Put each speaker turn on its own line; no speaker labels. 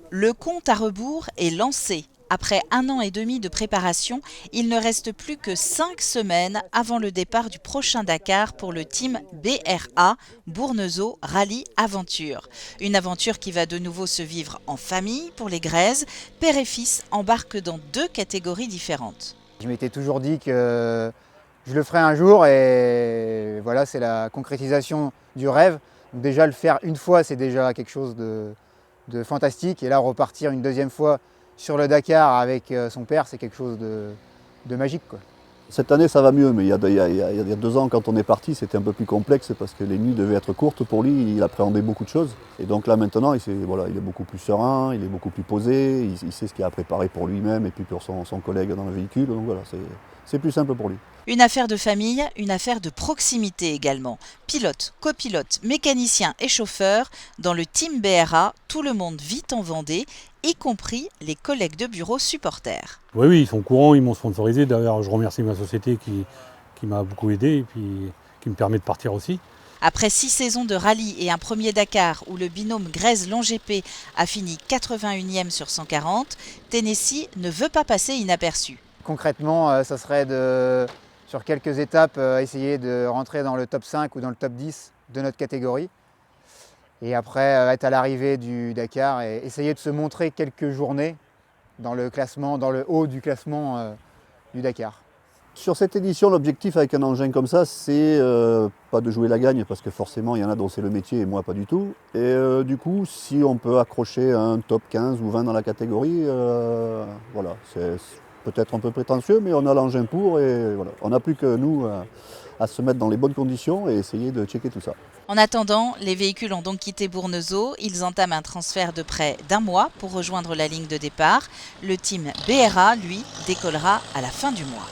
Le compte à rebours est lancé. Après 1 an et demi de préparation, il ne reste plus que 5 semaines avant le départ du prochain Dakar pour le team BRA, Bournezeau Rallye Aventure. Une aventure qui va de nouveau se vivre en famille pour les Graises. Père et fils embarquent dans 2 catégories différentes.
Je m'étais toujours dit que je le ferai un jour et voilà, c'est la concrétisation du rêve. Donc déjà le faire une fois, c'est déjà quelque chose de fantastique. Et là, repartir une deuxième fois sur le Dakar avec son père, c'est quelque chose de magique, quoi.
Cette année, ça va mieux, mais il y a 2 ans, quand on est parti, c'était un peu plus complexe parce que les nuits devaient être courtes pour lui, il appréhendait beaucoup de choses. Et donc là, maintenant, il est beaucoup plus serein, il est beaucoup plus posé, il sait ce qu'il a préparé pour lui-même et puis pour son collègue dans le véhicule. Donc voilà, c'est plus simple pour lui.
Une affaire de famille, une affaire de proximité également. Pilote, copilote, mécanicien et chauffeur, dans le team BRA, tout le monde vit en Vendée, y compris les collègues de bureau supporters.
Oui, ils sont courants, ils m'ont sponsorisé. D'ailleurs, je remercie ma société qui m'a beaucoup aidé et puis qui me permet de partir aussi.
Après 6 saisons de rallye et un premier Dakar où le binôme Grèze-Longépé a fini 81e sur 140, Tennessee ne veut pas passer inaperçu.
Concrètement, ça serait sur quelques étapes, essayer de rentrer dans le top 5 ou dans le top 10 de notre catégorie. Et après, être à l'arrivée du Dakar et essayer de se montrer quelques journées dans le classement, dans le haut du classement du Dakar.
Sur cette édition, l'objectif avec un engin comme ça, c'est pas de jouer la gagne, parce que forcément, il y en a dont c'est le métier et moi pas du tout. Et du coup, si on peut accrocher un top 15 ou 20 dans la catégorie, voilà, c'est peut-être un peu prétentieux, mais on a l'engin pour et voilà. On n'a plus que nous à se mettre dans les bonnes conditions et essayer de checker tout ça.
En attendant, les véhicules ont donc quitté Bournezeau. Ils entament un transfert de près d'1 mois pour rejoindre la ligne de départ. Le team BRA, lui, décollera à la fin du mois.